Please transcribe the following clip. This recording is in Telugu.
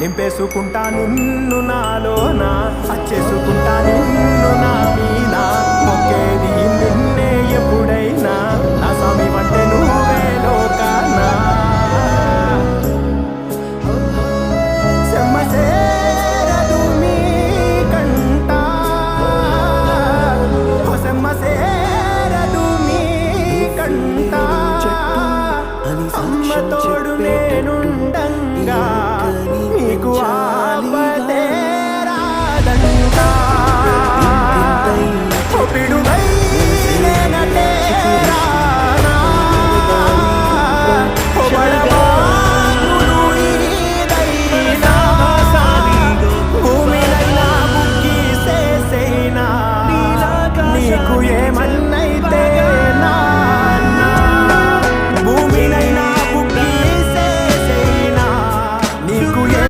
నింపేసుకుంటా నిన్ను నాలోన అచ్చేసుకుంటా నిన్ను నా మీద మొక్కేది నిన్నే ఎప్పుడైనా నా స్వామి అంటే నువ్వే లోకానా సెమ్మసేరదు మీ కంట సెమ్మసేరదు మీ కంట అమ్మ తోడు